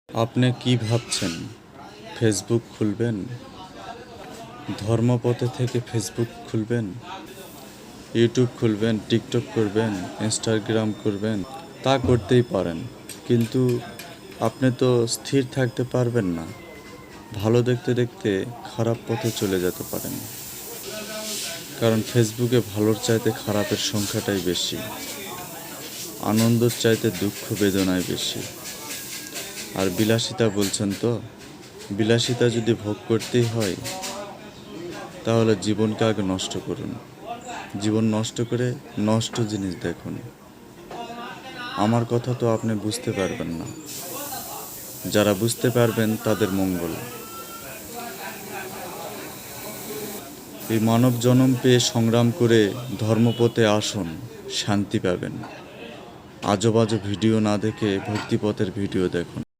আপনি কি ভাবছেন ফেসবুক খুলবেন? ধর্মপথে থেকে ফেসবুক খুলবেন, ইউটিউব খুলবেন, টিকটক করবেন, ইনস্টাগ্রাম করবেন, তা করতেই পারেন। কিন্তু আপনি তো স্থির থাকতে পারবেন না। ভালো দেখতে দেখতে খারাপ পথে চলে যেতে পারেন। কারণ ফেসবুকে ভালোর চাইতে খারাপের সংখ্যাটাই বেশি, আনন্দের চাইতে দুঃখ বেদনাই বেশি। আর বিলাসিতা বলছেন তো, বিলাসিতা যদি ভোগ করতেই হয় তাহলে জীবনকে আগে নষ্ট করুন। জীবন নষ্ট করে নষ্ট জিনিস দেখুন। আমার কথা তো আপনি বুঝতে পারবেন না, যারা বুঝতে পারবেন তাদের মঙ্গল। এই মানব জন্ম পেয়ে সংগ্রাম করে ধর্মপথে আসুন, শান্তি পাবেন। আজব আজব ভিডিও না দেখে ভক্তিপথের ভিডিও দেখুন।